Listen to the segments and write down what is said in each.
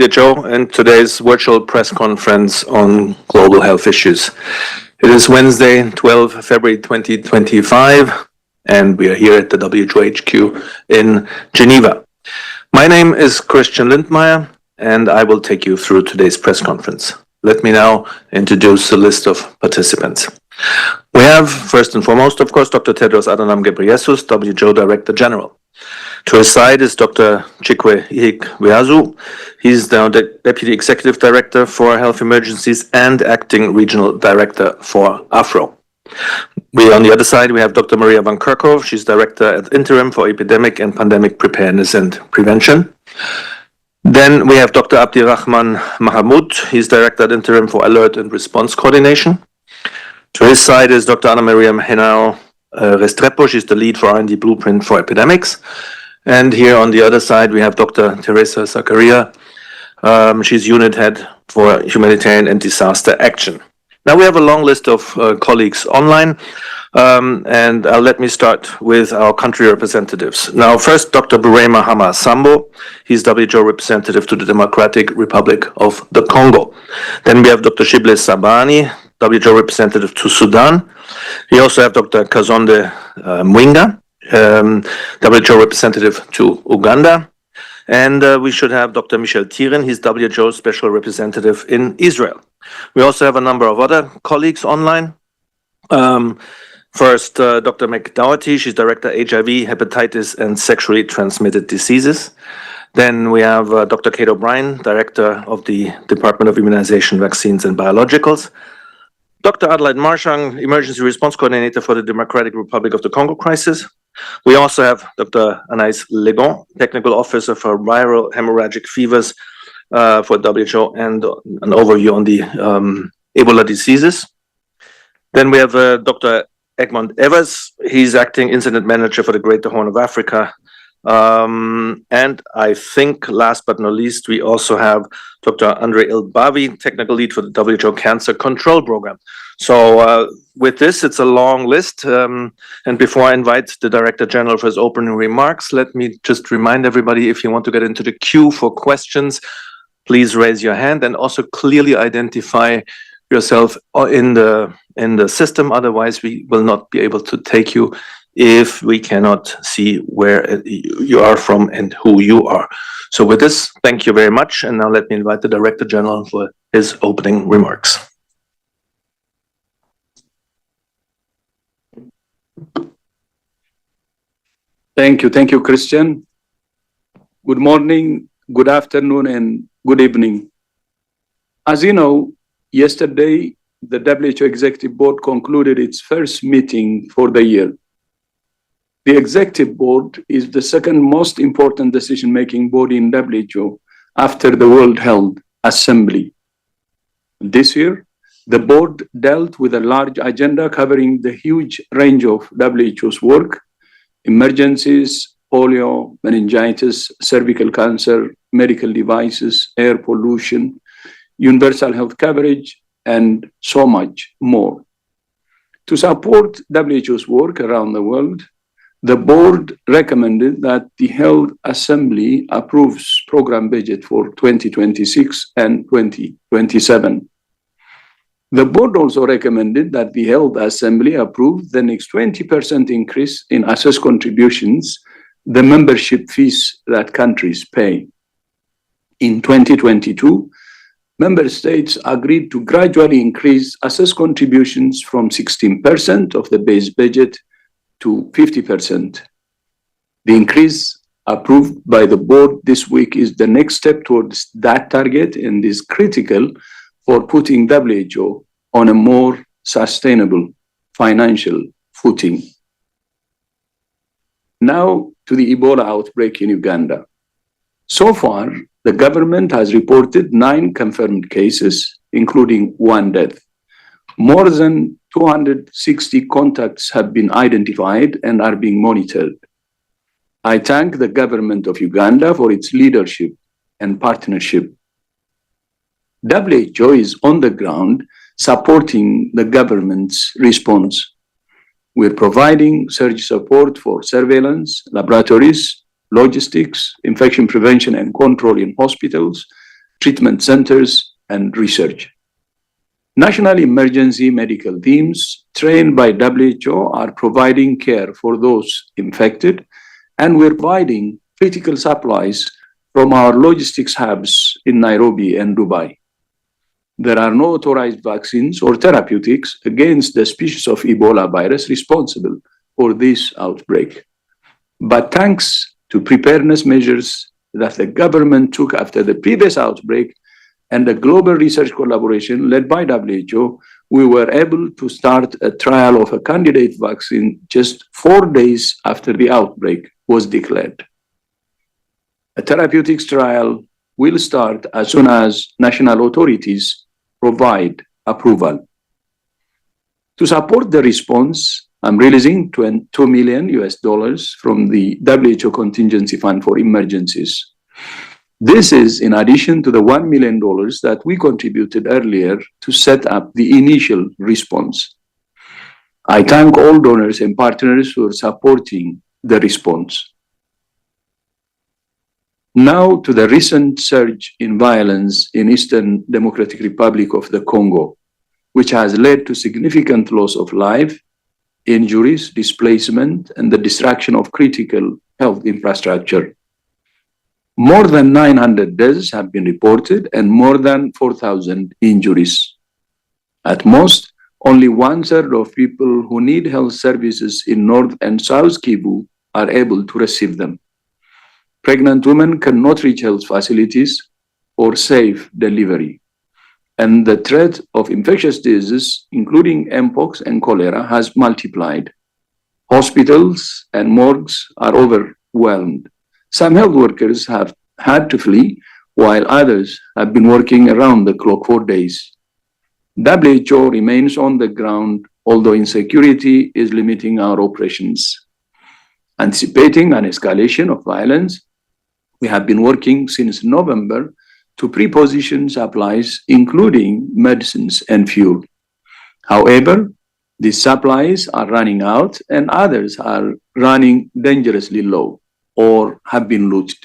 Dear Joe, and today's virtual press conference on global health issues. It is Wednesday, 12 February 2025, and we are here at the WHO HQ in Geneva. My name is Christian Lindmeier, and I will take you through today's press conference. Let me now introduce the list of participants. We have, first and foremost, of course, Dr. Tedros Adhanom Ghebreyesus, WHO Director General. To his side is Dr. Chikwe Ihikweazu. He's the Deputy Executive Director for Health Emergencies and Acting Regional Director for AFRO. On the other side, we have Dr. Maria van Kerkhove. She's Director at Interim for Epidemic and Pandemic Preparedness and Prevention. Then we have Dr. Abdirahman Mahamoud. He's Director at Interim for Alert and Response Coordination. To his side is Dr. Ana Maria Henao Restrepo. She's the lead for R&D Blueprint for Epidemics. And here on the other side, we have Dr. Teresa Zakaria. She's Unit Head for Humanitarian and Disaster Action. Now we have a long list of colleagues online, and let me start with our country representatives. Now, first, Dr. Burema Hama Sambo. He's WHO representative to the Democratic Republic of the Congo. Then we have Dr. Shible Sabani, WHO representative to Sudan. We also have Dr. Kazonde Mwinga, WHO representative to Uganda. And we should have Dr. Michel Thieren. He's WHO special representative in Israel. We also have a number of other colleagues online. First, Dr. McDougherty. She's Director HIV, Hepatitis, and Sexually Transmitted Diseases. Then we have Dr. Kate O'Brien, Director of the Department of Immunization, Vaccines, and Biologicals. Dr. Adelaide Marshang, Emergency Response Coordinator for the Democratic Republic of the Congo crisis. We also have Dr. Anaïs Legon, Technical Officer for Viral Hemorrhagic Fevers for WHO, and an overview on the Ebola diseases. Then we have Dr. Egmont Evers. He's Acting Incident Manager for the Greater Horn of Africa. And I think last but not least, we also have Dr. Andre Ilbavi, Technical Lead for the WHO Cancer Control Program. So with this, it's a long list. And before I invite the Director General for his opening remarks, let me just remind everybody, if you want to get into the queue for questions, please raise your hand and also clearly identify yourself in the system. Otherwise, we will not be able to take you if we cannot see where you are from and who you are. So with this, thank you very much. And now let me invite the Director General for his opening remarks. Thank you, Christian. Good morning, good afternoon, and good evening. As you know, yesterday, the WHO Executive Board concluded its first meeting for the year. The Executive Board is the second most important decision-making body in WHO after the World Health Assembly. This year, the board dealt with a large agenda covering the huge range of WHO's work: emergencies, polio, meningitis, cervical cancer, medical devices, air pollution, universal health coverage, and so much more. To support WHO's work around the world, the board recommended that the Health Assembly approves program budget for 2026 and 2027. The board also recommended that the Health Assembly approve the next 20% increase in assessed contributions, the membership fees that countries pay. In 2022, member states agreed to gradually increase assessed contributions from 16% of the base budget to 50%. The increase approved by the board this week is the next step towards that target and is critical for putting WHO on a more sustainable financial footing. Now to the Ebola outbreak in Uganda. So far, the government has reported 9 confirmed cases, including 1 death. More than 260 contacts have been identified and are being monitored. I thank the government of Uganda for its leadership and partnership. WHO is on the ground supporting the government's response. We're providing surge support for surveillance, laboratories, logistics, infection prevention and control in hospitals, treatment centers, and research. National emergency medical teams trained by WHO are providing care for those infected, and we're providing critical supplies from our logistics hubs in Nairobi and Dubai. There are no authorized vaccines or therapeutics against the species of Ebola virus responsible for this outbreak. But thanks to preparedness measures that the government took after the previous outbreak and the global research collaboration led by WHO, we were able to start a trial of a candidate vaccine just 4 days after the outbreak was declared. A therapeutics trial will start as soon as national authorities provide approval. To support the response, I'm releasing $2 million from the WHO Contingency Fund for Emergencies. This is in addition to the $1 million that we contributed earlier to set up the initial response. I thank all donors and partners who are supporting the response. Now to the recent surge in violence in Eastern Democratic Republic of the Congo, which has led to significant loss of life, injuries, displacement, and the destruction of critical health infrastructure. More than 900 deaths have been reported and more than 4,000 injuries. At most, only 1/3 of people who need health services in North and South Kivu are able to receive them. Pregnant women cannot reach health facilities for safe delivery. And the threat of infectious diseases, including mpox and cholera, has multiplied. Hospitals and morgues are overwhelmed. Some health workers have had to flee, while others have been working around the clock for days. WHO remains on the ground, although insecurity is limiting our operations. Anticipating an escalation of violence, we have been working since November to pre-position supplies, including medicines and fuel. However, these supplies are running out and others are running dangerously low or have been looted.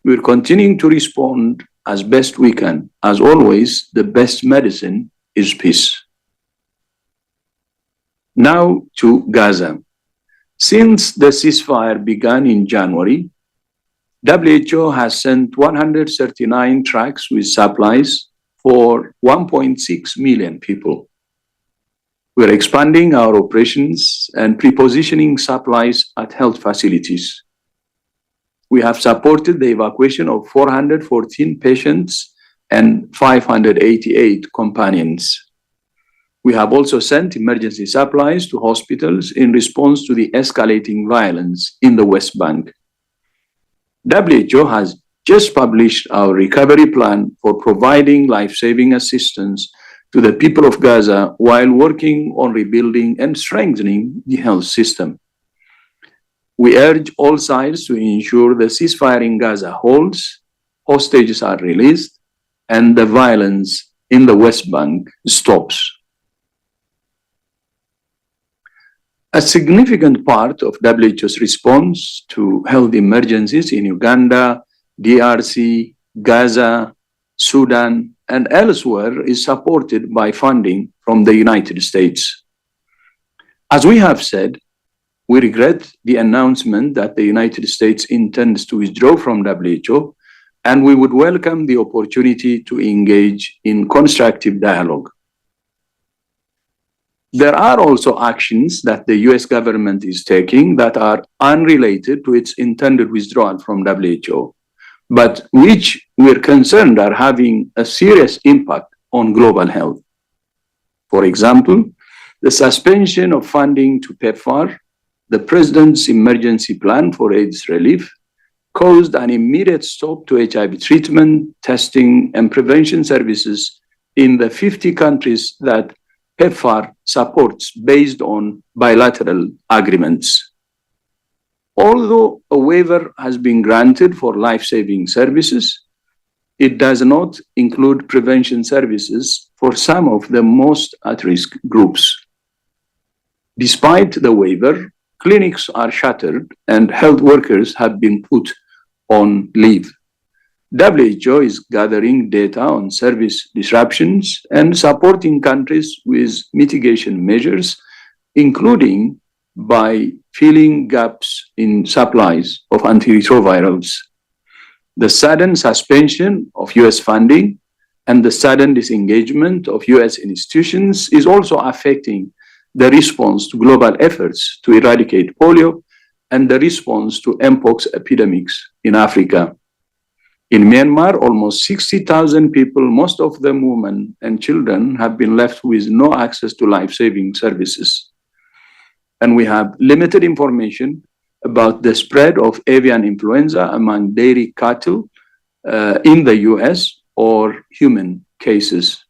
We're continuing to respond as best we can. As always, the best medicine is peace. Now to Gaza. Since the ceasefire began in January, WHO has sent 139 trucks with supplies for 1.6 million people. We're expanding our operations and pre-positioning supplies at health facilities. We have supported the evacuation of 414 patients and 588 companions. We have also sent emergency supplies to hospitals in response to the escalating violence in the West Bank. WHO has just published our recovery plan for providing life-saving assistance to the people of Gaza while working on rebuilding and strengthening the health system. We urge all sides to ensure the ceasefire in Gaza holds, hostages are released, and the violence in the West Bank stops. A significant part of WHO's response to health emergencies in Uganda, DRC, Gaza, Sudan, and elsewhere is supported by funding from the United States. As we have said, we regret the announcement that the United States intends to withdraw from WHO, and we would welcome the opportunity to engage in constructive dialogue. There are also actions that the US government is taking that are unrelated to its intended withdrawal from WHO, but which we're concerned are having a serious impact on global health. For example, the suspension of funding to PEPFAR, the President's emergency plan for AIDS relief, caused an immediate stop to HIV treatment, testing, and prevention services in the 50 countries that PEPFAR supports based on bilateral agreements. Although a waiver has been granted for life-saving services, it does not include prevention services for some of the most at-risk groups. Despite the waiver, clinics are shuttered and health workers have been put on leave. WHO is gathering data on service disruptions and supporting countries with mitigation measures, including by filling gaps in supplies of antiretrovirals. The sudden suspension of US funding and the sudden disengagement of US institutions is also affecting the response to global efforts to eradicate polio and the response to mpox epidemics in Africa. In Myanmar, almost 60,000 people, most of them women and children, have been left with no access to life-saving services. And we have limited information about the spread of avian influenza among dairy cattle in the US or human cases.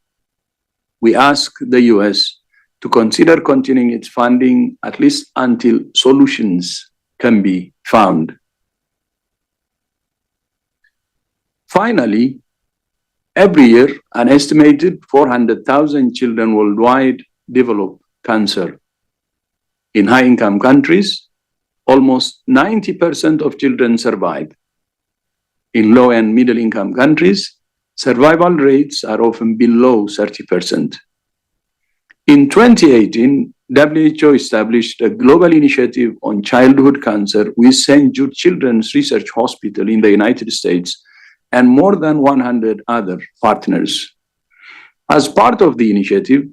We ask the US to consider continuing its funding at least until solutions can be found. Finally, every year, an estimated 400,000 children worldwide develop cancer. In high-income countries, almost 90% of children survive. In low and middle-income countries, survival rates are often below 30%. In 2018, WHO established a global initiative on childhood cancer with St. Jude Children's Research Hospital in the United States and more than 100 other partners. As part of the initiative,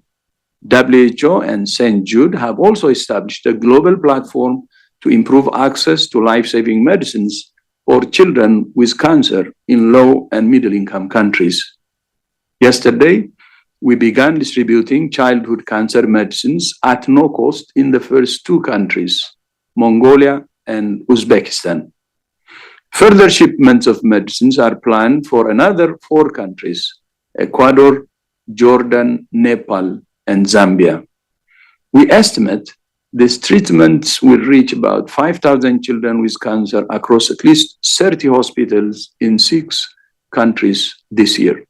WHO and St. Jude have also established a global platform to improve access to life-saving medicines for children with cancer in low and middle-income countries. Yesterday, we began distributing childhood cancer medicines at no cost in the first two countries, Mongolia and Uzbekistan. Further shipments of medicines are planned for another 4 countries, Ecuador, Jordan, Nepal, and Zambia. We estimate these treatments will reach about 5,000 children with cancer across at least 30 hospitals in 6 countries this year.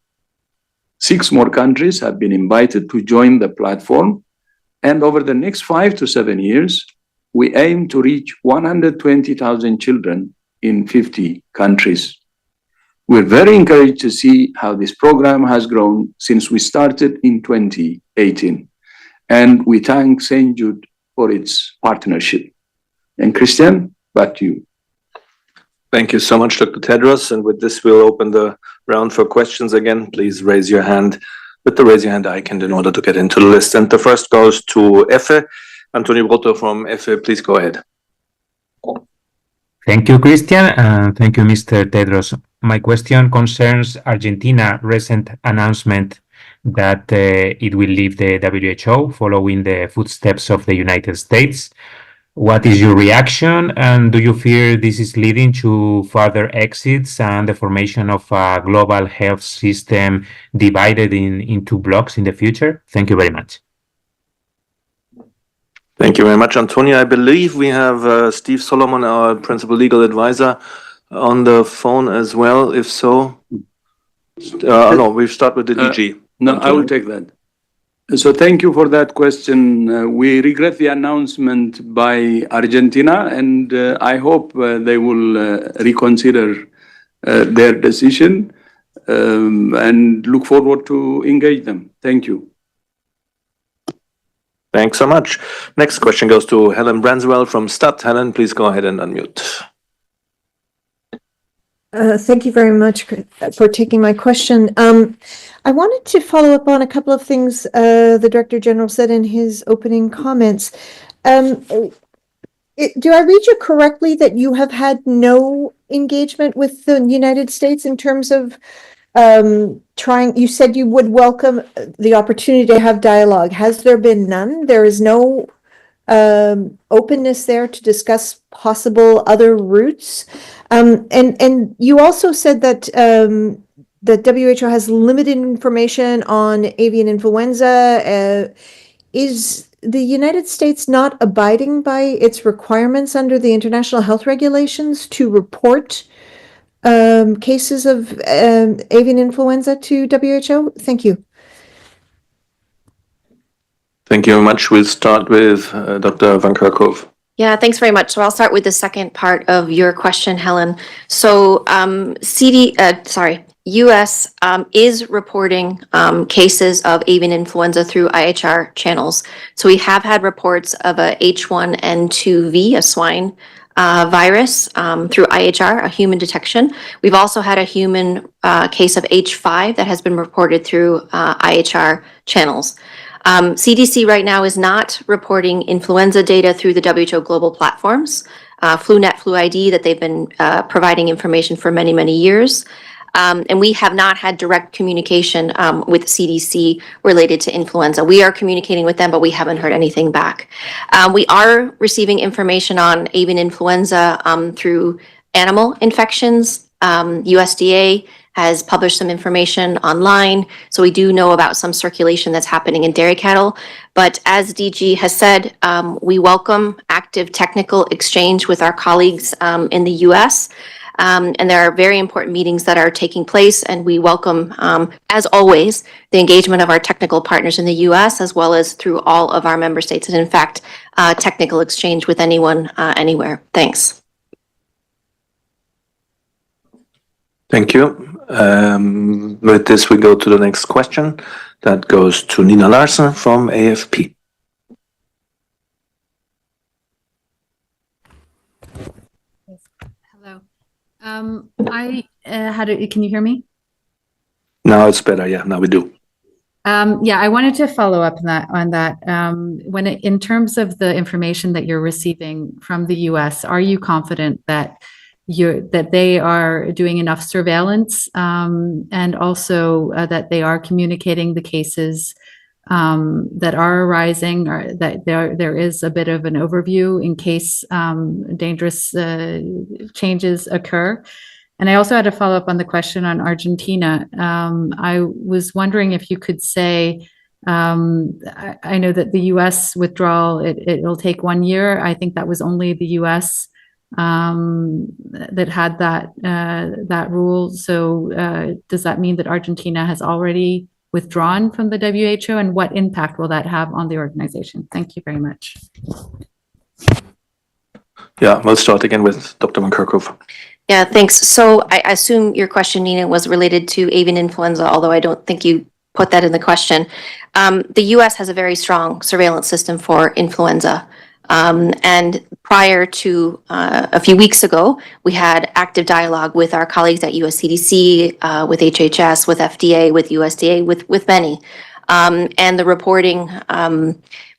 6 more countries have been invited to join the platform, and over the next 5 to 7 years, we aim to reach 120,000 children in 50 countries. We're very encouraged to see how this program has grown since we started in 2018. And we thank St. Jude for its partnership. And Christian, back to you. Thank you so much, Dr. Tedros. And with this, we'll open the round for questions again. Please raise your hand with the raise your hand icon in order to get into the list. And the first goes to Efe. Antonio Brotto from Efe, please go ahead. Thank you, Christian, and thank you, Mr. Tedros. My question concerns Argentina's recent announcement that it will leave the WHO following the footsteps of the United States. What is your reaction, and do you fear this is leading to further exits and the formation of a global health system divided into blocks in the future? Thank you very much. Thank you very much, Antonio. I believe we have Steve Solomon, our principal legal advisor, on the phone as well. If so, no, we start with the DG. No, I will take that. So thank you for that question. We regret the announcement by Argentina, and I hope they will reconsider their decision and look forward to engage them. Thank you. Thanks so much. Next question goes to Helen Branswell from STAT. Helen, please go ahead and unmute. Thank you very much for taking my question. I wanted to follow up on a couple of things the Director General said in his opening comments. Do I read you correctly that you have had no engagement with the United States in terms of you said you would welcome the opportunity to have dialogue. Has there been none? There is no openness there to discuss possible other routes. And you also said that the WHO has limited information on avian influenza. Is the United States not abiding by its requirements under the international health regulations to report cases of avian influenza to WHO? Thank you. Thank you very much. We'll start with Dr. Van Kerkhove. Yeah, thanks very much. So I'll start with the second part of your question, Helen. So US is reporting cases of avian influenza through IHR channels. So we have had reports of a H1N2V, a swine virus through IHR, a human detection. We've also had a human case of H5 that has been reported through IHR channels. CDC right now is not reporting influenza data through the WHO global platforms, FluNet, FluID, that they've been providing information for many, many years. And we have not had direct communication with CDC related to influenza. We are communicating with them, but we haven't heard anything back. We are receiving information on avian influenza through animal infections. USDA has published some information online, so we do know about some circulation that's happening in dairy cattle. But as DG has said, we welcome active technical exchange with our colleagues in the US. And there are very important meetings that are taking place, and we welcome, as always, the engagement of our technical partners in the US, as well as through all of our member states, and in fact, technical exchange with anyone, anywhere. Thanks. Thank you. With this, we go to the next question. That goes to Nina Larsen from AFP. Hello. Can you hear me? Now it's better. Yeah, now we do. Yeah, I wanted to follow up on that. In terms of the information that you're receiving from the US, are you confident that they are doing enough surveillance, and also that they are communicating the cases that are arising, or that there is a bit of an overview in case dangerous changes occur? And I also had a follow up on the question on Argentina. I was wondering if you could say, I know that the US withdrawal, it'll take 1 year. I think that was only the US that had that rule. So does that mean that Argentina has already withdrawn from the WHO, and what impact will that have on the organization? Thank you very much. Yeah, we'll start again with Dr. Van Kerkhove. Yeah, thanks. So I assume your question, Nina, was related to avian influenza, although I don't think you put that in the question. The US has a very strong surveillance system for influenza. And prior to a few weeks ago, we had active dialogue with our colleagues at US CDC, with HHS, with FDA, with USDA, with many. And the reporting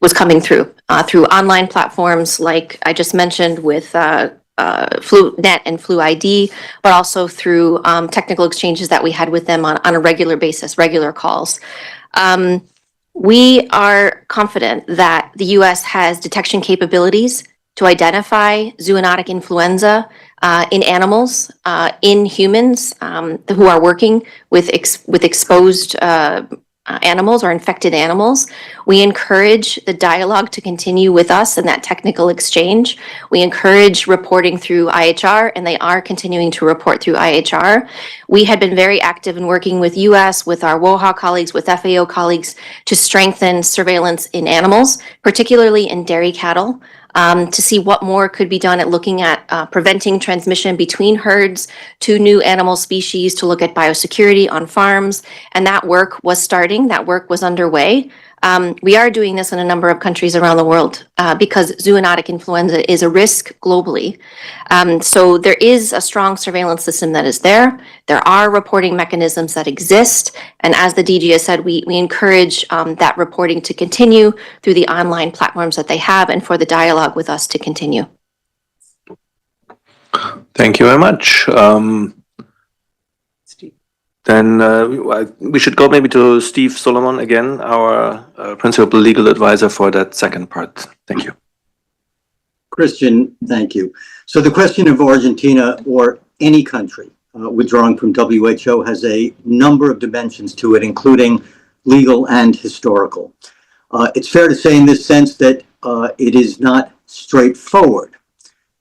was coming through online platforms like I just mentioned with FluNet and FluID, but also through technical exchanges that we had with them on a regular basis, regular calls. We are confident that the US has detection capabilities to identify zoonotic influenza in animals, in humans who are working with exposed animals or infected animals. We encourage the dialogue to continue with us and that technical exchange. We encourage reporting through IHR, and they are continuing to report through IHR. We had been very active in working with US, with our WOHA colleagues, with FAO colleagues to strengthen surveillance in animals, particularly in dairy cattle, to see what more could be done at looking at preventing transmission between herds to new animal species, to look at biosecurity on farms. And that work was starting, that work was underway. We are doing this in a number of countries around the world because zoonotic influenza is a risk globally. So there is a strong surveillance system that is there. There are reporting mechanisms that exist. And as the DG has said, we encourage that reporting to continue through the online platforms that they have and for the dialogue with us to continue. Thank you very much. Then we should go maybe to Steve Solomon again, our principal legal advisor for that second part. Thank you. Christian, thank you. So the question of Argentina or any country withdrawing from WHO has a number of dimensions to it, including legal and historical. It's fair to say in this sense that it is not straightforward.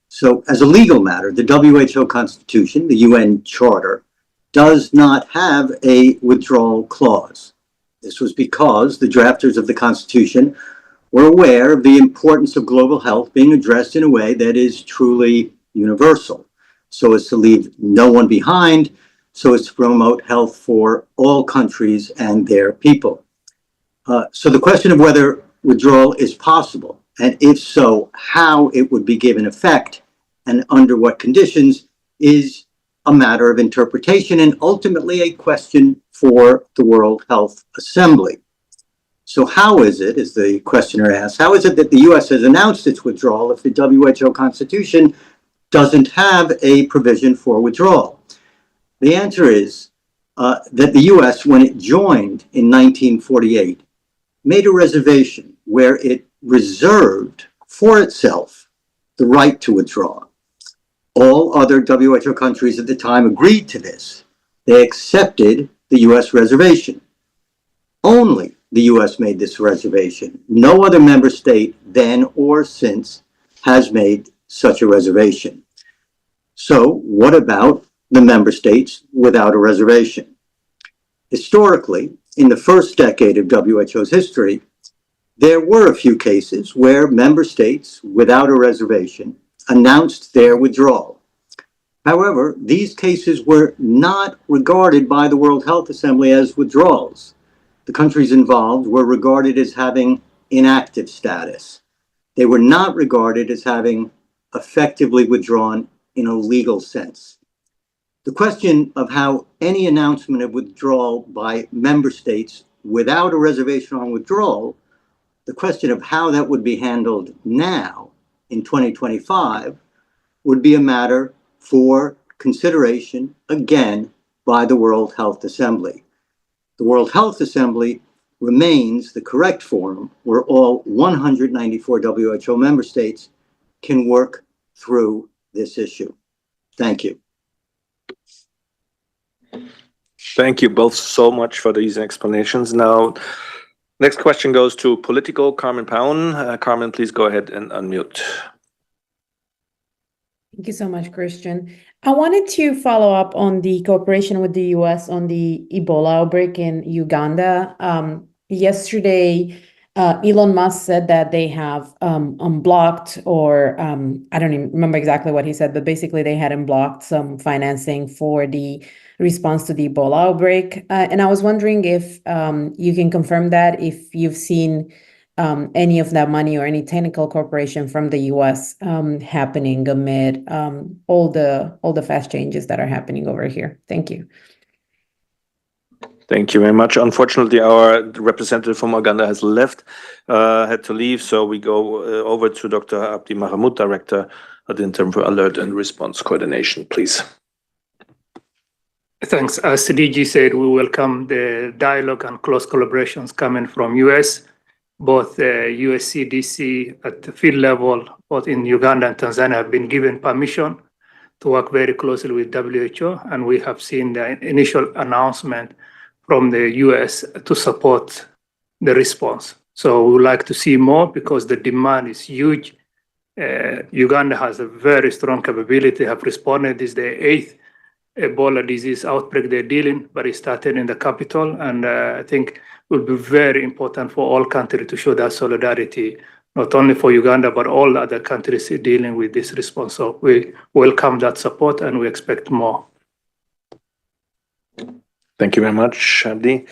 So as a legal matter, the WHO Constitution, the UN Charter, does not have a withdrawal clause. This was because the drafters of the Constitution We're aware of the importance of global health being addressed in a way that is truly universal, so as to leave no one behind, so as to promote health for all countries and their people. So the question of whether withdrawal is possible, and if so, how it would be given effect and under what conditions, is a matter of interpretation and ultimately a question for the World Health Assembly. So how is it, as the questioner asks, how is it that the U.S. has announced its withdrawal if the WHO Constitution doesn't have a provision for withdrawal? The answer is that the U.S., when it joined in 1948, made a reservation where it reserved for itself the right to withdraw. All other WHO countries at the time agreed to this. They accepted the U.S. reservation. Only the U.S. made this reservation. No other member state then or since has made such a reservation. So what about the member states without a reservation? Historically, in the first decade of WHO's history, there were a few cases where member states without a reservation announced their withdrawal. However, these cases were not regarded by the World Health Assembly as withdrawals. The countries involved were regarded as having inactive status. They were not regarded as having effectively withdrawn in a legal sense. The question of how any announcement of withdrawal by member states without a reservation on withdrawal, the question of how that would be handled now in 2025 would be a matter for consideration again by the World Health Assembly. The World Health Assembly remains the correct forum where all 194 WHO member states can work through this issue. Thank you. Thank you both so much for these explanations. Now, next question goes to political Carmen Paun. Carmen, please go ahead and unmute. Thank you so much, Christian. I wanted to follow up on the cooperation with the U.S. on the Ebola outbreak in Uganda. Yesterday, Elon Musk said that they have unblocked, or I don't even remember exactly what he said, but basically they had unblocked some financing for the response to the Ebola outbreak. And I was wondering if you can confirm that, if you've seen any of that money or any technical cooperation from the U.S. happening amid all the fast changes that are happening over here. Thank you. Thank you very much. Unfortunately, our representative from Uganda has left, had to leave, so we go over to Dr. Abdi Mahamud, Director at the Interim for Alert and Response Coordination, please. Thanks. As DG said, we welcome the dialogue and close collaborations coming from US, both US CDC at the field level, both in Uganda and Tanzania, have been given permission to work very closely with WHO, and we have seen the initial announcement from the US to support the response. So we would like to see more because the demand is huge. Uganda has a very strong capability, have responded. This is the 8th Ebola disease outbreak they're dealing, but it started in the capital, and I think it will be very important for all countries to show that solidarity, not only for Uganda, but all other countries dealing with this response. So we welcome that support and we expect more. Thank you very much, Abdi.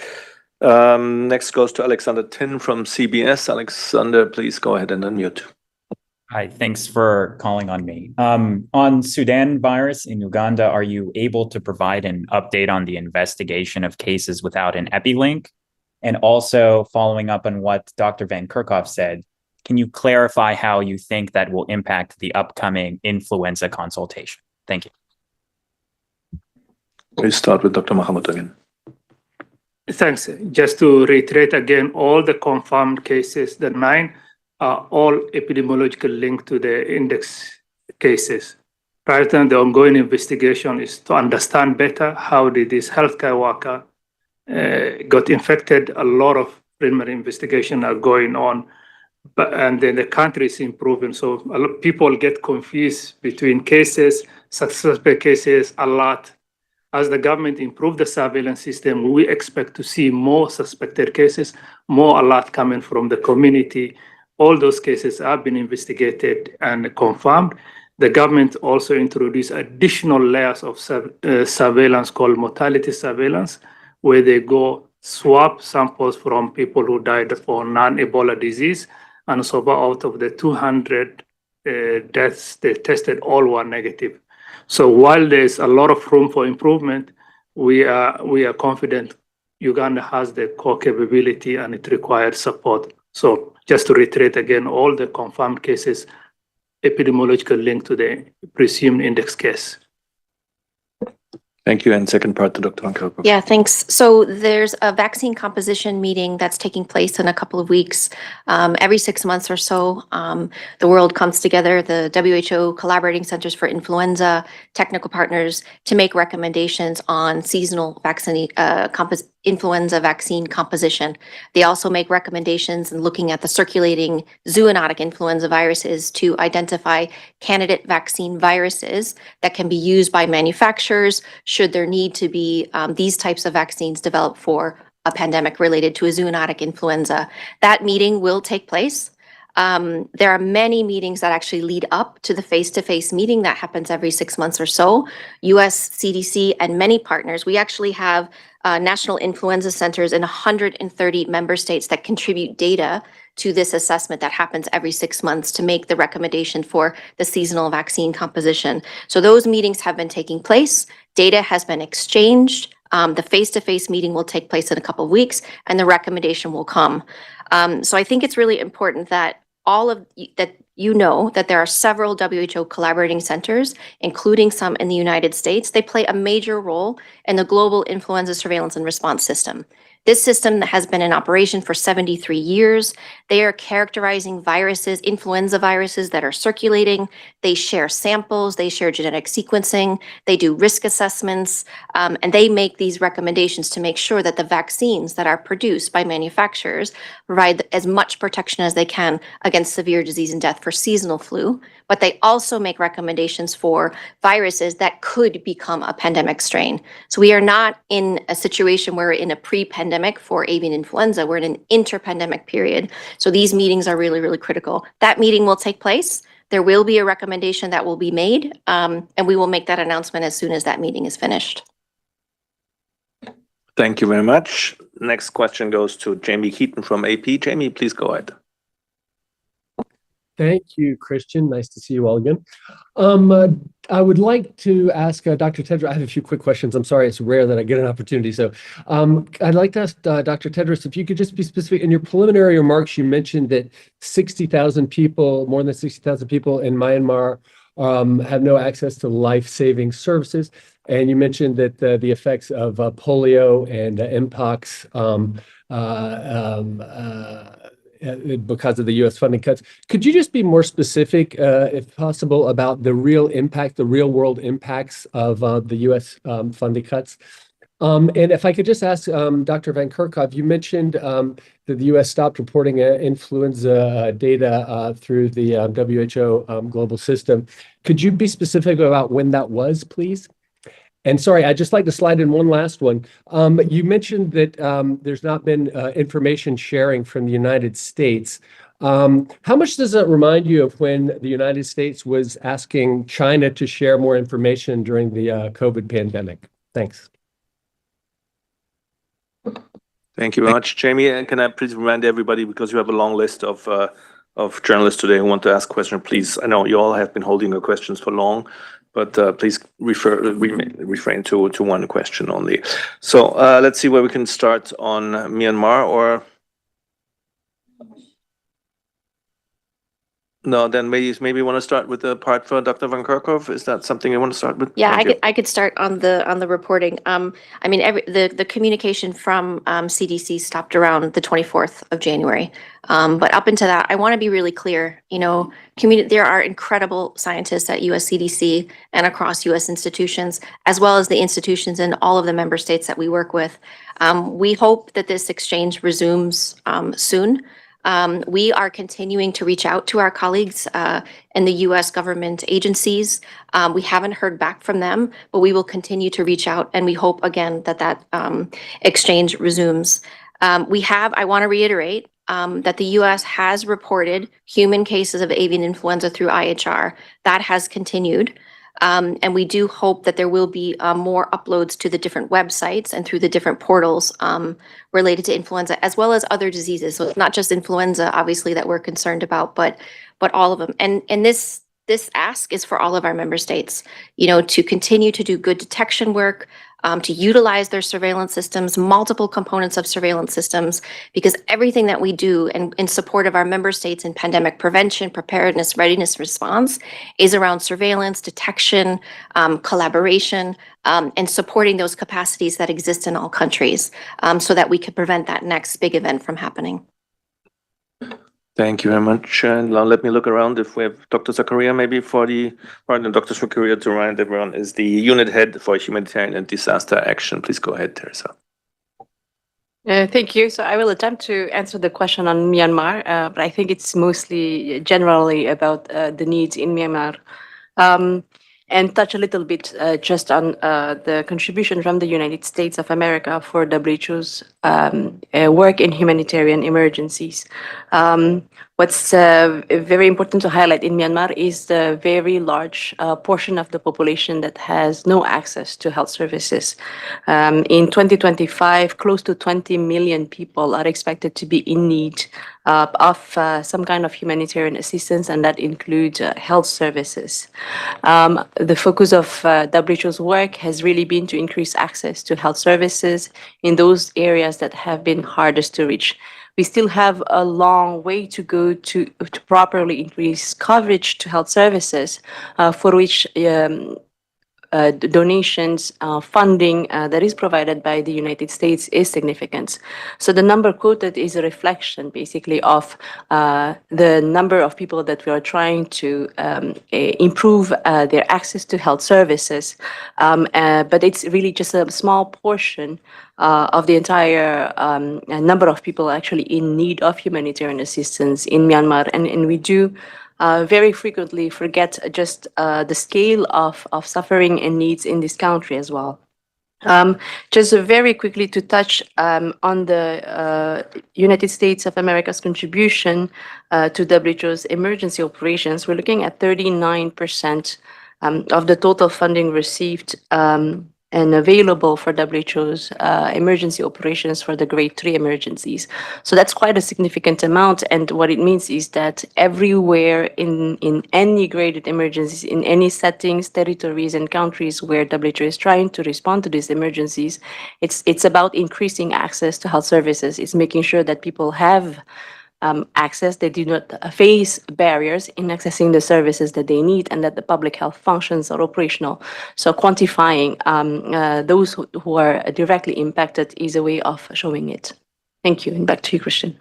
Next goes to Alexander Tin from CBS. Alexander, please go ahead and unmute. Hi, thanks for calling on me. On Sudan virus in Uganda, are you able to provide an update on the investigation of cases without an epilink? And also following up on what Dr. Van Kerkhove said, can you clarify how you think that will impact the upcoming influenza consultation? Thank you. We'll start with Dr. Mahamud again. Thanks. Just to reiterate again, all the confirmed cases, the 9, are all epidemiological linked to the index cases. Right now, the ongoing investigation is to understand better how did this healthcare worker got infected. A lot of preliminary investigation are going on, and then the country is improving. So a lot of people get confused between cases, suspect cases, a lot. As the government improve the surveillance system, we expect to see more suspected cases, more alert coming from the community. all those cases have been investigated and confirmed. The government also introduced additional layers of surveillance called mortality surveillance, where they go swab samples from people who died for non-Ebola disease. And so out of the 200 deaths, they tested all were negative. So while there's a lot of room for improvement, we are confident Uganda has the core capability and it requires support. So just to reiterate again, all the confirmed cases, epidemiological link to the presumed index case. Thank you. And second part to Dr. Van Kerkhove. Yeah, thanks. So there's a vaccine composition meeting that's taking place in a couple of weeks. Every 6 months or so, the world comes together, the WHO collaborating centers for influenza, technical partners, to make recommendations on seasonal vaccine influenza vaccine composition. They also make recommendations in looking at the circulating zoonotic influenza viruses to identify candidate vaccine viruses that can be used by manufacturers should there need to be these types of vaccines developed for a pandemic related to a zoonotic influenza. That meeting will take place. There are many meetings that actually lead up to the face-to-face meeting that happens every 6 months or so. US CDC and many partners. We actually have national influenza centers in 130 member states that contribute data to this assessment that happens every 6 months to make the recommendation for the seasonal vaccine composition. So those meetings have been taking place. Data has been exchanged. The face-to-face meeting will take place in a couple of weeks, and the recommendation will come. So I think it's really important that that there are several WHO collaborating centers, including some in the United States. They play a major role in the global influenza surveillance and response system. This system has been in operation for 73 years. They are characterizing viruses, influenza viruses that are circulating. They share samples, they share genetic sequencing, they do risk assessments, and they make these recommendations to make sure that the vaccines that are produced by manufacturers provide as much protection as they can against severe disease and death for seasonal flu. But they also make recommendations for viruses that could become a pandemic strain. So we are not in a situation where we're in a pre-pandemic for avian influenza. We're in an inter-pandemic period. So these meetings are really, really critical. That meeting will take place. There will be a recommendation that will be made, and we will make that announcement as soon as that meeting is finished. Thank you very much. Next question goes to Jamie Keaton from AP. Jamie, please go ahead. Thank you, Christian. Nice to see you all again. I would like to ask Dr. Tedros. I have a few quick questions. I'm sorry, it's rare that I get an opportunity. So I'd like to ask Dr. Tedros, if you could just be specific. In your preliminary remarks, you mentioned that 60,000 people, more than 60,000 people in Myanmar have no access to life-saving services. And you mentioned that the effects of polio and mpox because of the U.S. funding cuts. Could you just be more specific, if possible, about the real impact, the real world impacts of the U.S. funding cuts? And if I could just ask Dr. Van Kerkhove, you mentioned that the U.S. stopped reporting influenza data through the WHO global system. Could you be specific about when that was, please? And sorry, I'd just like to slide in one last one. You mentioned that there's not been information sharing from the United States. How much does that remind you of when the United States was asking China to share more information during the COVID pandemic? Thanks. Thank you very much, Jamie. And can I please remind everybody, because you have a long list of journalists today who want to ask questions, please, I know you all have been holding your questions for long, but please refrain to one question only. So let's see where we can start on Myanmar, or no, then maybe you want to start with the part for Dr. Van Kerkhove. Is that something you want to start with? Yeah, I could start on the reporting. I mean, the communication from CDC stopped around the 24th of January. But up until that, I want to be really clear. You know, there are incredible scientists at US CDC and across US institutions, as well as the institutions in all of the member states that we work with. We hope that this exchange resumes soon. We are continuing to reach out to our colleagues in the US government agencies. We haven't heard back from them, but we will continue to reach out, and we hope again that exchange resumes. I want to reiterate, that the US has reported human cases of avian influenza through IHR. That has continued. And we do hope that there will be more uploads to the different websites and through the different portals related to influenza, as well as other diseases. So it's not just influenza, obviously, that we're concerned about, but all of them. And this ask is for all of our member states, to continue to do good detection work, to utilize their surveillance systems, multiple components of surveillance systems, because everything that we do in support of our member states in pandemic prevention, preparedness, readiness, response is around surveillance, detection, collaboration, and supporting those capacities that exist in all countries so that we can prevent that next big event from happening. Thank you very much. And now let me look around if we have Dr. Zakaria maybe for the partner. Dr. Zakaria, to remind everyone, is the unit head for humanitarian and disaster action. Please go ahead, Teresa. Thank you. So I will attempt to answer the question on Myanmar, but I think it's mostly generally about the needs in Myanmar. And touch a little bit just on the contribution from the United States of America for WHO's work in humanitarian emergencies. What's very important to highlight in Myanmar is the very large portion of the population that has no access to health services. In 2025, close to 20 million people are expected to be in need of some kind of humanitarian assistance, and that includes health services. The focus of WHO's work has really been to increase access to health services in those areas that have been hardest to reach. We still have a long way to go to properly increase coverage to health services, for which donations, funding that is provided by the United States is significant. So the number quoted is a reflection basically of the number of people that we are trying to improve their access to health services. But it's really just a small portion of the entire number of people actually in need of humanitarian assistance in Myanmar. And we do very frequently forget just the scale of suffering and needs in this country as well. Just very quickly to touch on the United States of America's contribution to WHO's emergency operations, we're looking at 39% of the total funding received and available for WHO's emergency operations for the grade 3 emergencies. So that's quite a significant amount. And what it means is that everywhere in any graded emergencies, in any settings, territories, and countries where WHO is trying to respond to these emergencies, it's about increasing access to health services. It's making sure that people have access, they do not face barriers in accessing the services that they need, and that the public health functions are operational. So quantifying those who are directly impacted is a way of showing it. Thank you, and back to you, Christian.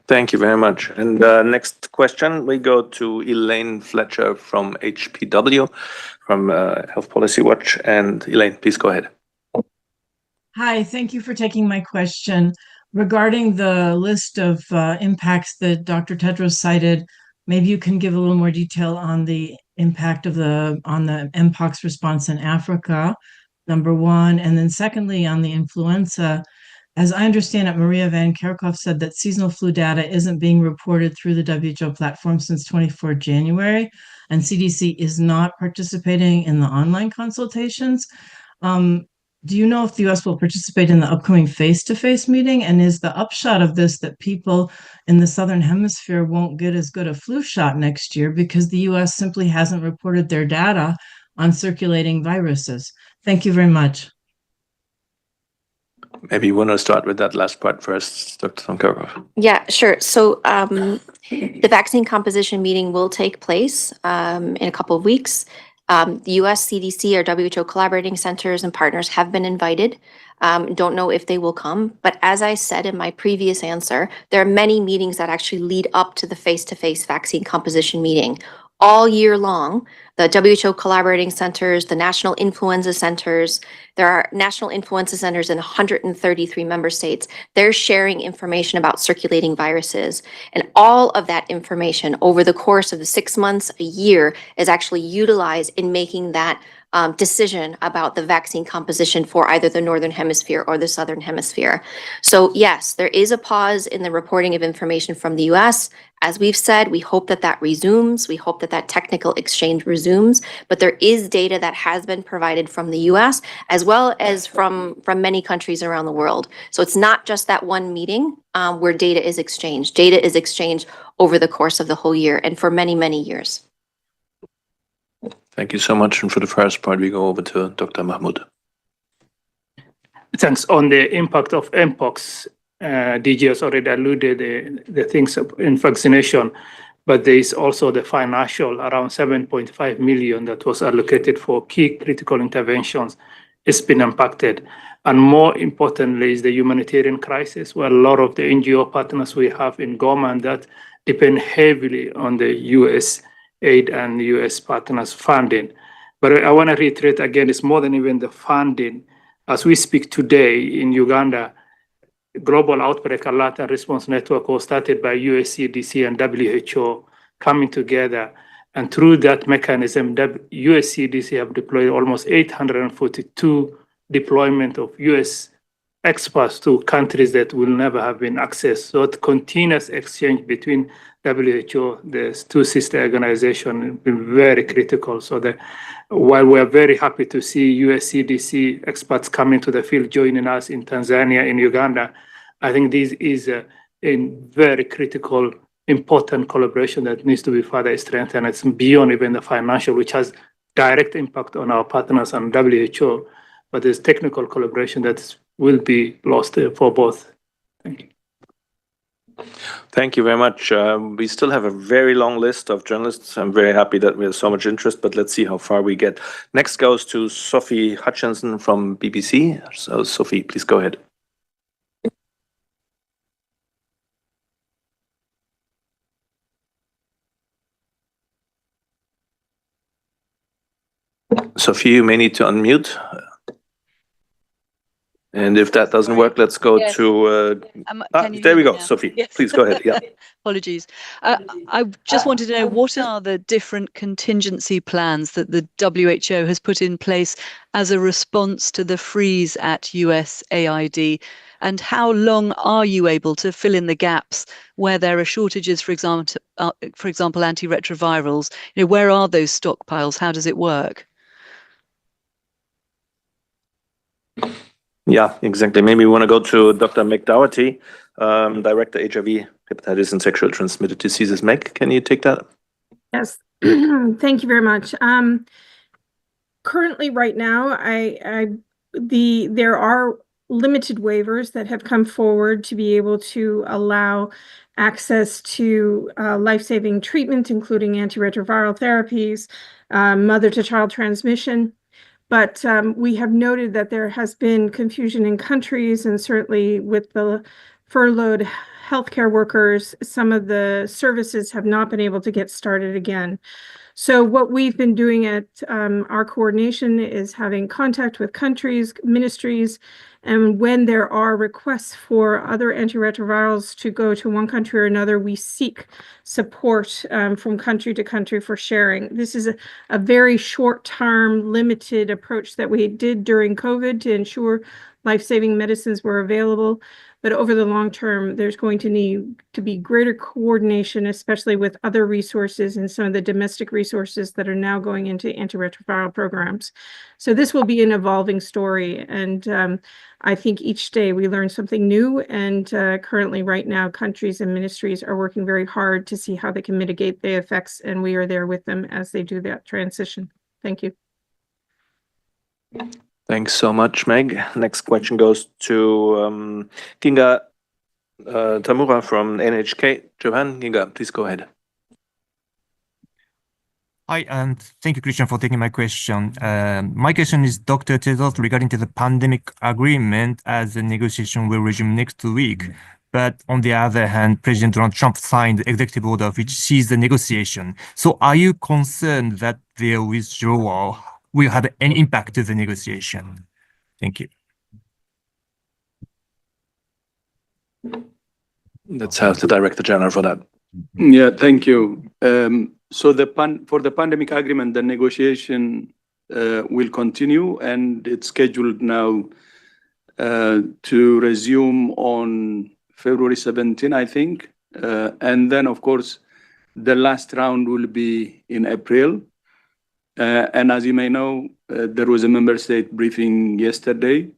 Thank you very much. And next question, we go to Elaine Fletcher from HPW, from Health Policy Watch. And Elaine, please go ahead. Hi, thank you for taking my question. Regarding the list of impacts that Dr. Tedros cited, maybe you can give a little more detail on the impact of on the Mpox response in Africa, number one, and then secondly on the influenza. As I understand it, Maria Van Kerkhoff said that seasonal flu data isn't being reported through the WHO platform since 24 January, and CDC is not participating in the online consultations. Do you know if the US will participate in the upcoming face-to-face meeting? And is the upshot of this that people in the Southern Hemisphere won't get as good a flu shot next year because the US simply hasn't reported their data on circulating viruses? Thank you very much. Maybe you want to start with that last part first, Dr. Van Kerkhoff. Yeah, sure. So the vaccine composition meeting will take place in a couple of weeks. The US CDC or WHO collaborating centers and partners have been invited. Don't know if they will come, but as I said in my previous answer, there are many meetings that actually lead up to the face-to-face vaccine composition meeting. All year long, the WHO collaborating centers, the national influenza centers, there are national influenza centers in 133 member states. They're sharing information about circulating viruses. And all of that information over the course of the 6 months, a year, is actually utilized in making that decision about the vaccine composition for either the Northern Hemisphere or the Southern Hemisphere. So yes, there is a pause in the reporting of information from the US. As we've said, we hope that that resumes. We hope that that technical exchange resumes. But there is data that has been provided from the US as well as from many countries around the world. So it's not just that one meeting where data is exchanged. Data is exchanged over the course of the whole year and for many, many years. Thank you so much. And for the first part, we go over to Dr. Mahmoud. Thanks. On the impact of Mpox, DG has already alluded the things in vaccination, but there is also the financial around 7.5 million that was allocated for key critical interventions. It's been impacted. And more importantly is the humanitarian crisis, where a lot of the NGO partners we have in Goma that depend heavily on the US aid and US partners funding. But I want to reiterate again, it's more than even the funding. As we speak today in Uganda, Global Outbreak Alert and Response Network was started by USCDC and WHO coming together. And through that mechanism, USCDC have deployed almost 842 deployment of US experts to countries that will never have been accessed. So the continuous exchange between WHO, the two sister organizations, has been very critical. So that while we're very happy to see USCDC experts coming to the field, joining us in Tanzania, in Uganda, I think this is a very critical, important collaboration that needs to be further strengthened. It's beyond even the financial, which has direct impact on our partners and WHO, but there's technical collaboration that will be lost for both. Thank you. Thank you very much. We still have a very long list of journalists. I'm very happy that we have so much interest, but let's see how far we get. Next goes to Sophie Hutchinson from BBC. So Sophie, please go ahead. Sophie, you may need to unmute. And if that doesn't work, let's go to... there we go, Sophie. Yes. Please go ahead. Yeah. Apologies. I just wanted to know, what are the different contingency plans that the WHO has put in place as a response to the freeze at USAID? And how long are you able to fill in the gaps where there are shortages, for example, antiretrovirals? Where are those stockpiles? How does it work? Yeah, exactly. Maybe we want to go to Dr. Meg Dougherty, Director HIV, Hepatitis and Sexually Transmitted Diseases. Meg, can you take that? Yes, thank you very much. Currently, right now, there are limited waivers that have come forward to be able to allow access to life-saving treatment, including antiretroviral therapies, mother-to-child transmission. But we have noted that there has been confusion in countries, and certainly with the furloughed healthcare workers, some of the services have not been able to get started again. So what we've been doing at our coordination is having contact with countries, ministries, and when there are requests for other antiretrovirals to go to one country or another, we seek support from country to country for sharing. This is a very short-term, limited approach that we did during COVID to ensure life-saving medicines were available. But over the long term, there's going to need to be greater coordination, especially with other resources and some of the domestic resources that are now going into antiretroviral programs. So this will be an evolving story. And I think each day we learn something new. And currently right now, countries and ministries are working very hard to see how they can mitigate the effects. And we are there with them as they do that transition. Thank you. Thanks so much, Meg. Next question goes to Ginga Tamura from NHK Japan. Ginga, please go ahead. Hi, and thank you, Christian, for taking my question. My question is, Dr. Tedros, regarding to the pandemic agreement, as the negotiation will resume next week. But on the other hand, President Donald Trump signed the executive order which sees the negotiation. So are you concerned that their withdrawal will have any impact to the negotiation? Thank you. Let's have the Director General for that. Yeah, thank you. So for the pandemic agreement, the negotiation will continue, and it's scheduled now to resume on February 17, I think. And then, of course, the last round will be in April. And as you may know, there was a member state briefing yesterday,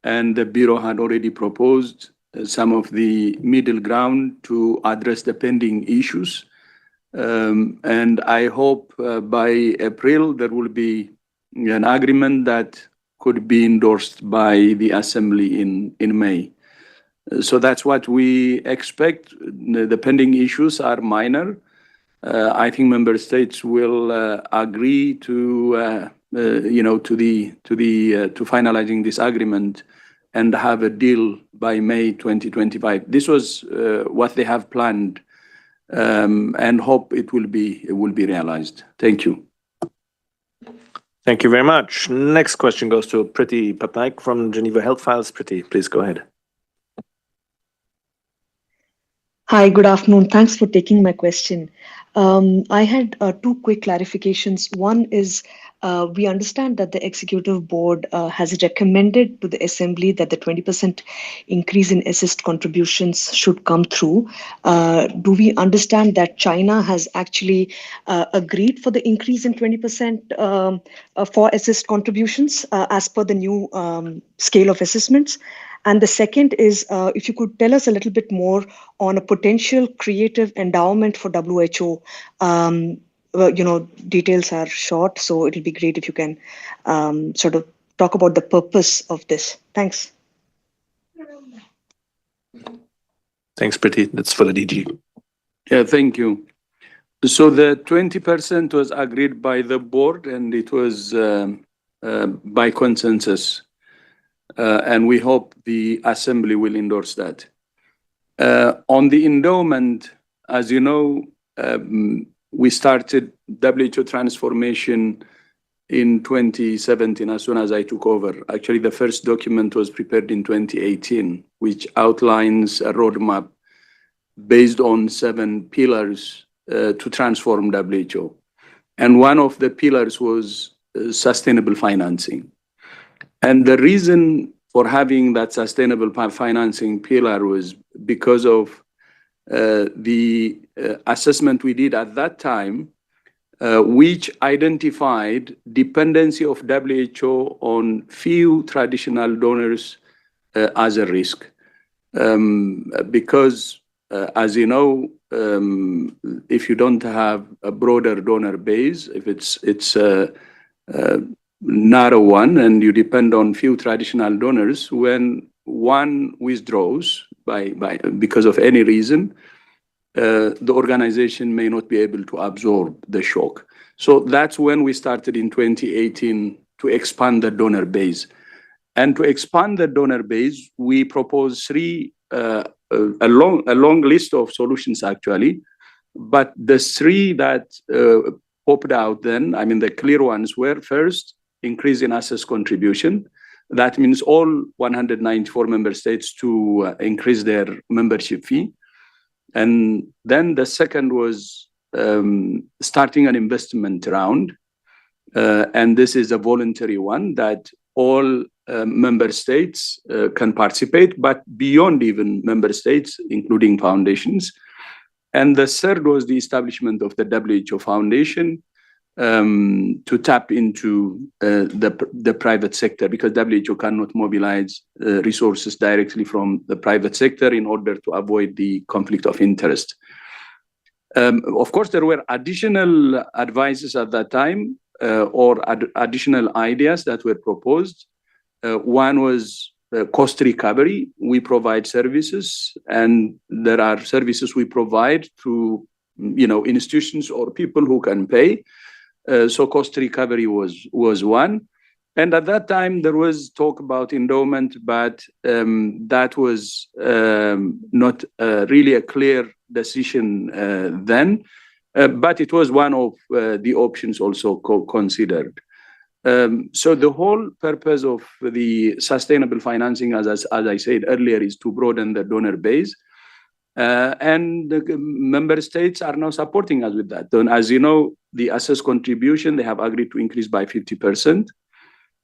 and the Bureau had already proposed some of the middle ground to address the pending issues. And I hope by April there will be an agreement that could be endorsed by the Assembly in May. So that's what we expect. The pending issues are minor. I think member states will agree to finalizing this agreement and have a deal by May 2025. This was what they have planned, and hope it will be realized. Thank you. Thank you very much. Next question goes to Priti Patnaik from Geneva Health Files. Priti, please go ahead. Hi, good afternoon. Thanks for taking my question. I had two quick clarifications. One is we understand that the executive board has recommended to the assembly that the 20% increase in assist contributions should come through. Do we understand that China has actually agreed for the increase in 20% for assist contributions as per the new scale of assessments? And the second is, if you could tell us a little bit more on a potential creative endowment for WHO. Details are short, so it'll be great if you can sort of talk about the purpose of this. Thanks. Thanks, Priti. That's for the DG. Yeah, thank you. So the 20% was agreed by the board, and it was by consensus. And we hope the Assembly will endorse that. On the endowment, as you know, we started WHO transformation in 2017 as soon as I took over. Actually, the first document was prepared in 2018, which outlines a roadmap based on 7 pillars to transform WHO. And one of the pillars was sustainable financing. And the reason for having that sustainable financing pillar was because of the assessment we did at that time, which identified dependency of WHO on few traditional donors as a risk. Because, as you know, if you don't have a broader donor base, if it's a narrow one, and you depend on few traditional donors, when one withdraws because of any reason, the organization may not be able to absorb the shock. So that's when we started in 2018 to expand the donor base. And to expand the donor base, we proposed a long list of solutions, actually. But the 3 that popped out then, I mean, the clear ones were, first, increase in assets contribution. That means all 194 member states to increase their membership fee. And then the second was starting an investment round. And this is a voluntary one that all member states can participate, but beyond even member states, including foundations. And the third was the establishment of the WHO Foundation to tap into the private sector, because WHO cannot mobilize resources directly from the private sector in order to avoid the conflict of interest. Of course, there were additional advices at that time or additional ideas that were proposed. One was cost recovery. We provide services, and there are services we provide to institutions or people who can pay. So cost recovery was one. And at that time, there was talk about endowment, but that was not really a clear decision then. But it was one of the options also considered. So the whole purpose of the sustainable financing, as I said earlier, is to broaden the donor base. And the member states are now supporting us with that. And as you know, the assessed contribution, they have agreed to increase by 50%.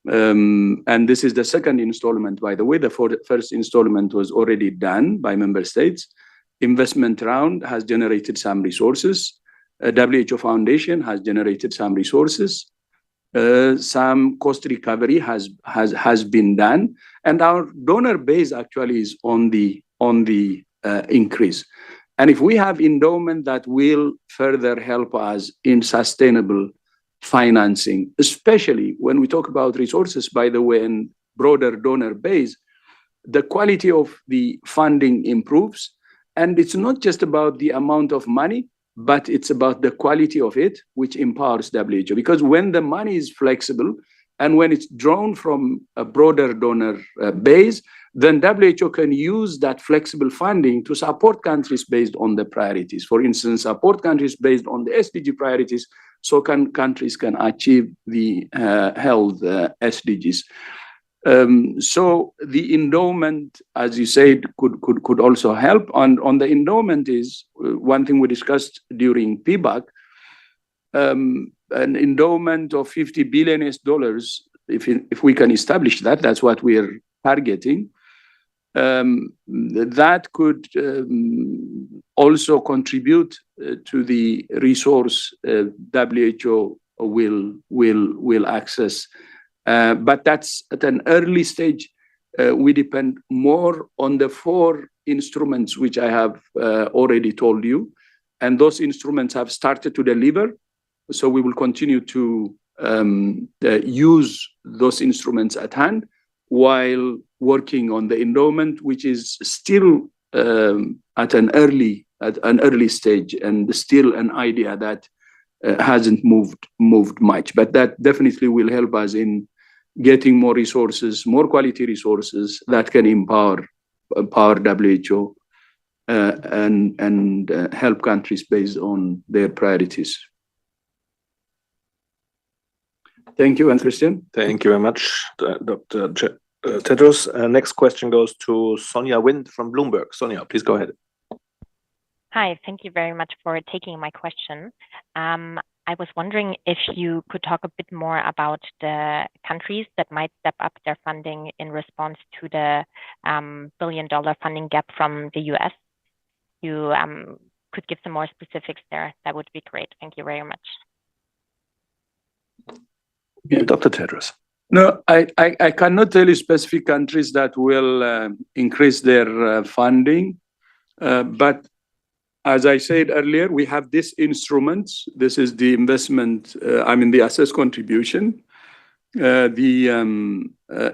And this is the second installment, by the way. The first installment was already done by member states. Investment round has generated some resources. WHO Foundation has generated some resources. Some cost recovery has been done, and our donor base actually is on the increase. And if we have endowment that will further help us in sustainable financing, especially when we talk about resources, by the way, and broader donor base, the quality of the funding improves. And it's not just about the amount of money, but it's about the quality of it, which empowers WHO. Because when the money is flexible and when it's drawn from a broader donor base, then WHO can use that flexible funding to support countries based on the priorities. For instance, support countries based on the SDG priorities, so countries can achieve the health SDGs. So the endowment, as you said, could also help. On the endowment is one thing we discussed during PBAC, an endowment of $50 billion, if we can establish that, that's what we're targeting. That could also contribute to the resource WHO will access. But that's at an early stage. We depend more on the 4 instruments which I have already told you, and those instruments have started to deliver. So we will continue to use those instruments at hand while working on the endowment, which is still at an early stage and still an idea that hasn't moved much. But that definitely will help us in getting more resources, more quality resources that can empower WHO and help countries based on their priorities. Thank you, and Christian. Thank you very much, Dr. Tedros. Next question goes to Sonia Wind from Bloomberg. Sonia, please go ahead. Hi, thank you very much for taking my question. I was wondering if you could talk a bit more about the countries that might step up their funding in response to the $1 billion funding gap from the US. You could give some more specifics there. That would be great. Thank you very much. Yeah, Dr. Tedros. No, I cannot tell you specific countries that will increase their funding, but as I said earlier, we have these instruments. This is the investment, the assessed contribution, the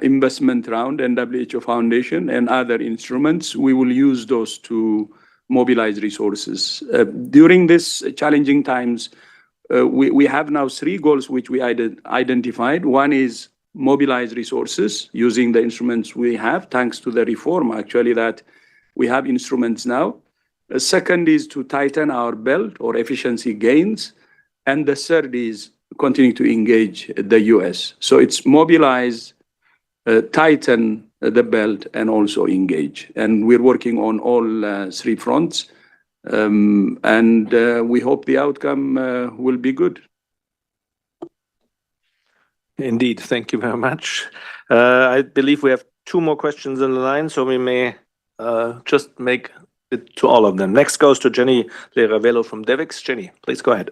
investment round, and WHO Foundation, and other instruments. We will use those to mobilize resources. During these challenging times, we have now 3 goals which we identified. One is mobilize resources using the instruments we have, thanks to the reform, actually, that we have instruments now. The second is to tighten our belt or efficiency gains. And the third is continue to engage the US. So it's mobilize, tighten the belt, and also engage. And we're working on all 3 fronts. And we hope the outcome will be good. Indeed. Thank you very much. I believe we have 2 more questions in the line, so we may just make it to all of them. Next goes to Jenny Leravello from Devix. Jenny, please go ahead.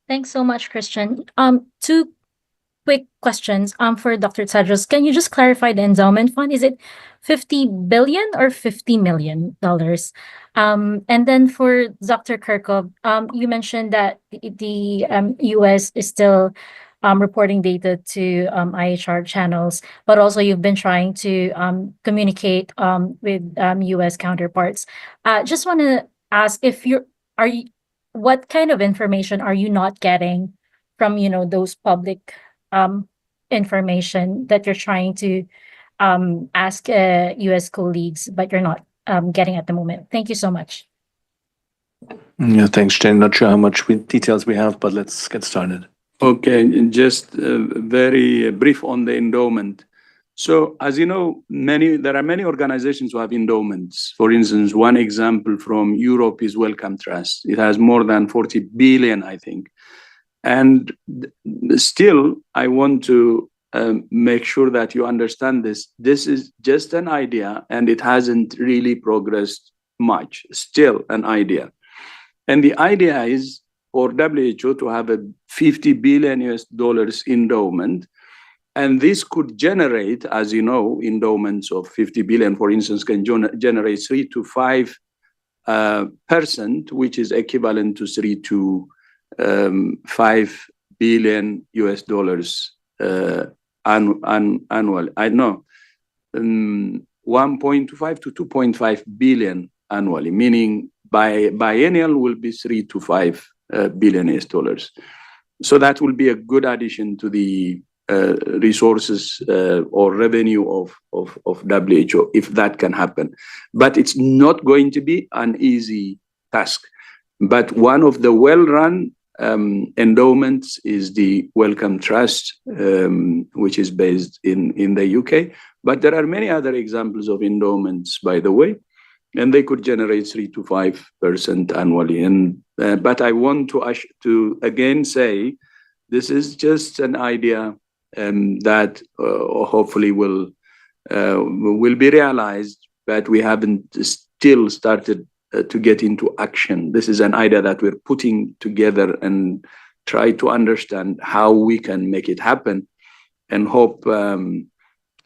Thanks so much, Christian. 2 quick questions for Dr. Tedros. Can you just clarify the endowment fund? Is it $50 billion or $50 million? And then for Dr. Kirkov, you mentioned that the US is still reporting data to IHR channels, but also you've been trying to communicate with US counterparts. Just want to ask if what kind of information are you not getting from those public information that you're trying to ask US colleagues, but you're not getting at the moment? Thank you so much. Yeah, thanks, Jen. Not sure how much details we have, but let's get started. Okay, and just very brief on the endowment. So as you know, there are many organizations who have endowments. For instance, one example from Europe is Wellcome Trust. It has more than 40 billion, I think. And still, I want to make sure that you understand this. This is just an idea, and it hasn't really progressed much. Still an idea. And the idea is for WHO to have a $50 billion endowment. And this could generate, as you know, endowments of 50 billion, for instance, can generate 3 to 5%, which is equivalent to 3 to 5 billion annually. I know 1.25 to 2.5 billion annually, meaning biennial will be 3 to 5 billion dollars. So that will be a good addition to the resources or revenue of WHO, if that can happen. But it's not going to be an easy task. But one of the well-run endowments is the Wellcome Trust, which is based in the UK. But there are many other examples of endowments, by the way, and they could generate 3 to 5% annually. And but I want to again say, this is just an idea that hopefully will be realized, but we haven't still started to get into action. This is an idea that we're putting together and try to understand how we can make it happen, and hope our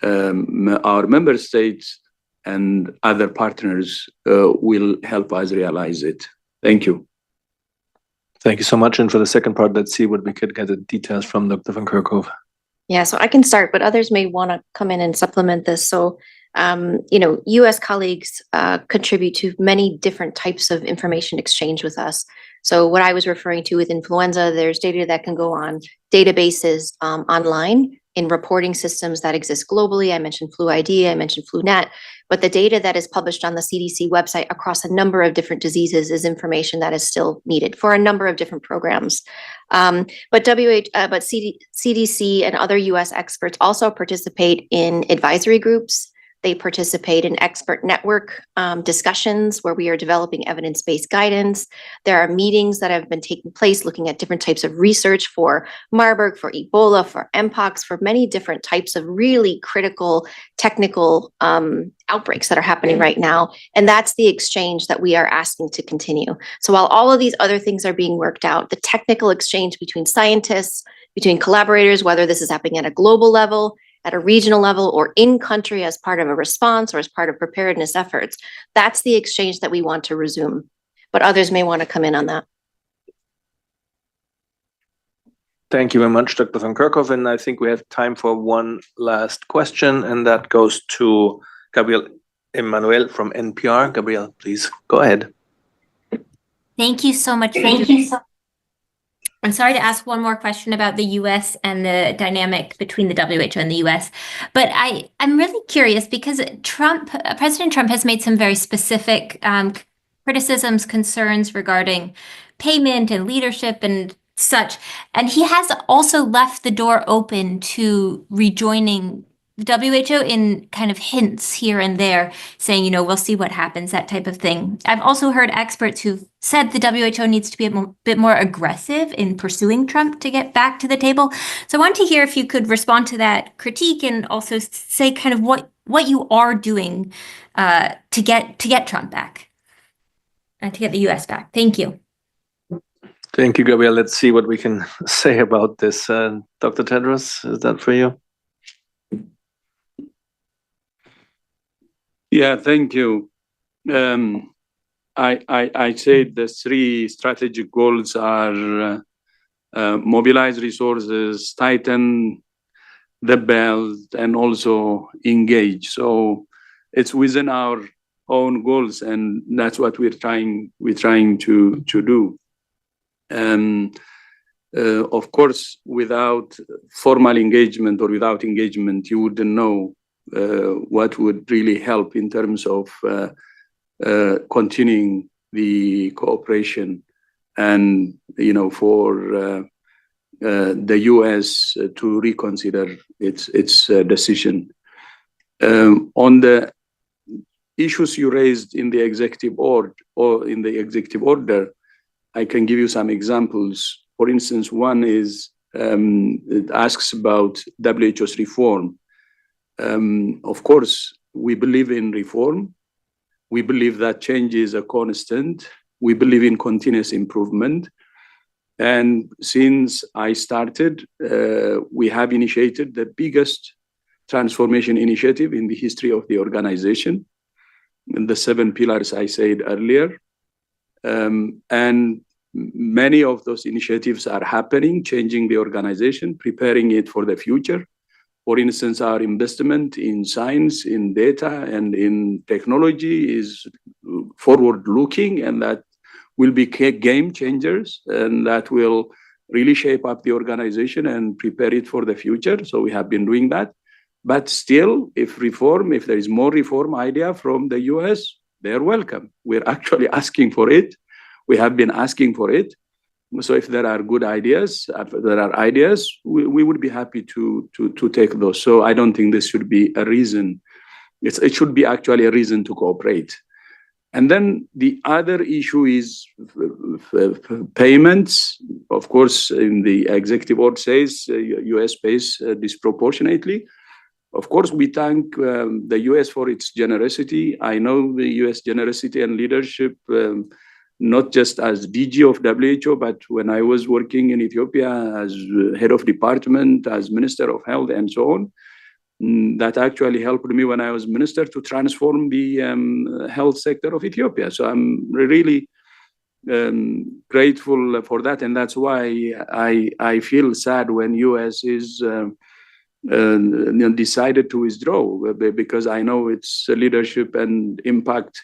member states and other partners will help us realize it. Thank you. Thank you so much. And for the second part, let's see what we could get the details from Dr. van Kerkhove. Yeah, so I can start, but others may want to come in and supplement this. So, US colleagues contribute to many different types of information exchange with us. So what I was referring to with influenza, there's data that can go on databases online in reporting systems that exist globally. I mentioned Flu ID, I mentioned FluNet, but the data that is published on the CDC website across a number of different diseases is information that is still needed for a number of different programs. But CDC and other US experts also participate in advisory groups. They participate in expert network discussions where we are developing evidence-based guidance. There are meetings that have been taking place looking at different types of research for Marburg, for Ebola, for Mpox, for many different types of really critical technical outbreaks that are happening right now. And that's the exchange that we are asking to continue. So while all of these other things are being worked out, the technical exchange between scientists, between collaborators, whether this is happening at a global level, at a regional level, or in country as part of a response or as part of preparedness efforts, that's the exchange that we want to resume. But others may want to come in on that. Thank you very much, Dr. van Kerkhove. And I think we have time for one last question, and that goes to Gabriel Emmanuel from NPR. Gabriel, please go ahead. Thank you so much. I'm sorry to ask one more question about the US and the dynamic between the WHO and the US, but I'm really curious because President Trump has made some very specific criticisms, concerns regarding payment and leadership and such, and he has also left the door open to rejoining the WHO in kind of hints here and there, saying, we'll see what happens, that type of thing. I've also heard experts who've said the WHO needs to be a bit more aggressive in pursuing Trump to get back to the table. So I wanted to hear if you could respond to that critique and also say kind of what you are doing to get Trump back and to get the US back. Thank you. Thank you, Gabriel. Let's see what we can say about this. Dr. Tedros, is that for you? Yeah, thank you. I said the 3 strategic goals are mobilize resources, tighten the belt, and also engage. So it's within our own goals, and that's what we're trying to do. Of course, without formal engagement or without engagement, you wouldn't know what would really help in terms of continuing the cooperation, and for the US to reconsider its decision. On the issues you raised in the executive order, I can give you some examples. For instance, one is it asks about WHO's reform. Of course, we believe in reform. We believe that change is a constant. We believe in continuous improvement. And since I started, we have initiated the biggest transformation initiative in the history of the organization, and the 7 pillars I said earlier. And many of those initiatives are happening, changing the organization, preparing it for the future. For instance, our investment in science, in data, and in technology is forward-looking, and that will be game changers, and that will really shape up the organization and prepare it for the future. So we have been doing that. But still, if there is more reform idea from the US, they're welcome. We're actually asking for it. We have been asking for it. So if there are good ideas, we would be happy to take those. So I don't think this should be a reason. It should be actually a reason to cooperate. And then the other issue is payments. Of course, in the executive order says US pays disproportionately. Of course, we thank the US for its generosity. I know the US generosity and leadership, not just as DG of WHO, but when I was working in Ethiopia as head of department, as Minister of Health, and so on. That actually helped me when I was minister to transform the health sector of Ethiopia. So I'm really grateful for that. And that's why I feel sad when US is decided to withdraw, because I know its leadership and impact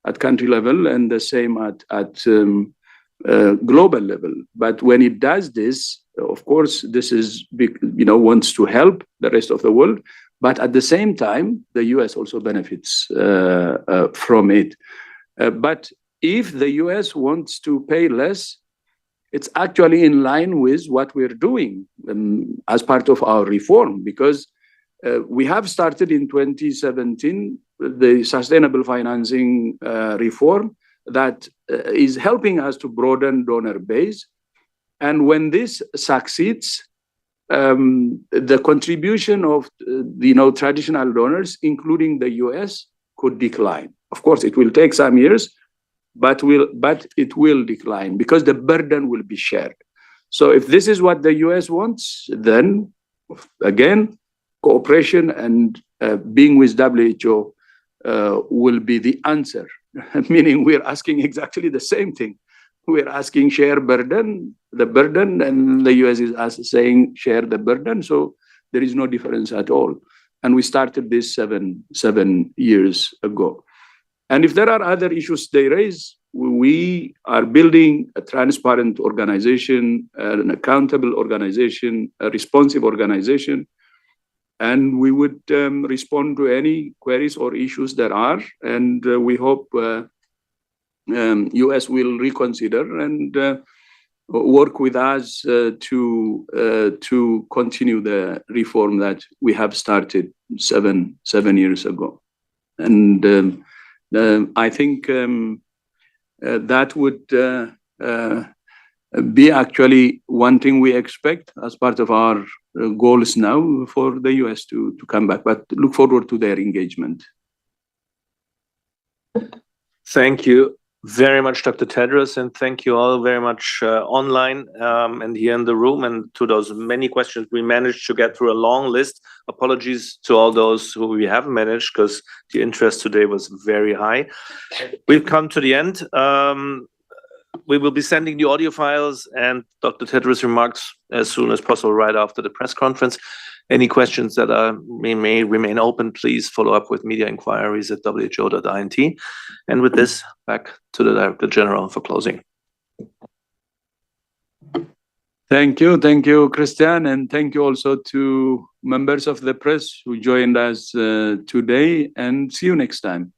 at country level and the same at global level. But when it does this, of course, this is big, wants to help the rest of the world. But at the same time, the US also benefits from it. But if the US wants to pay less, it's actually in line with what we're doing as part of our reform, because we have started in 2017 the sustainable financing reform that is helping us to broaden donor base. And when this succeeds, the contribution of traditional donors, including the US, could decline. Of course, it will take some years, but it will decline because the burden will be shared. So if this is what the US wants, then again, cooperation and being with WHO will be the answer, meaning we're asking exactly the same thing. We're asking share the burden, and the US is saying share the burden. So there is no difference at all. And we started this seven years ago. And if there are other issues they raise, we are building a transparent organization, an accountable organization, a responsive organization. And we would respond to any queries or issues there are. And we hope US will reconsider and work with us to continue the reform that we have started seven years ago. And I think that would be actually one thing we expect as part of our goals now for the US to come back, but look forward to their engagement. Thank you very much, Dr. Tedros, and thank you all very much online and here in the room. And to those many questions, we managed to get through a long list. Apologies to all those who we haven't managed, because the interest today was very high. We've come to the end. We will be sending the audio files and Dr. Tedros' remarks as soon as possible right after the press conference. Any questions that may remain open, please follow up with media inquiries at who.int. And with this, back to the Director General for closing. Thank you, Christian, and thank you also to members of the press who joined us today, and see you next time.